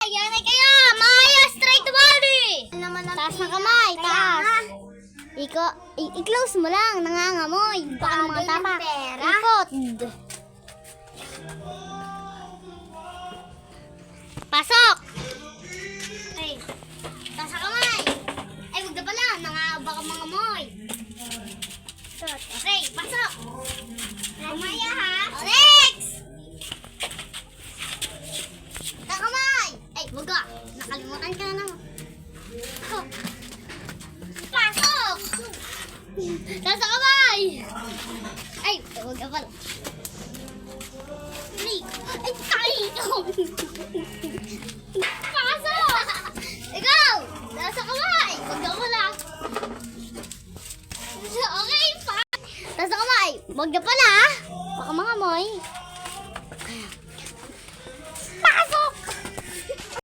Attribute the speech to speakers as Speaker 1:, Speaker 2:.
Speaker 1: Ayan ay kayo! Maya! Straight to body! Taas ng kamay! Taas! I-close mo lang. Nangangamoy. Baka ng mga tapak. Ikot. Pasok! Ay, taas ng kamay. Ay, wag na pala. Baka mga amoy. Okay, pasok! Maya ha? Next! Kamay! Ay, wag ka. Nakalimutan ka na naman. Pasok! Nasa kamay! Ay, wag ka pala. Ay, tayo! Pasok! Ikaw! Nasa kamay! Wag ka pala. Okay, pa! Nasa kamay! Wag ka pala, baka mga amoy.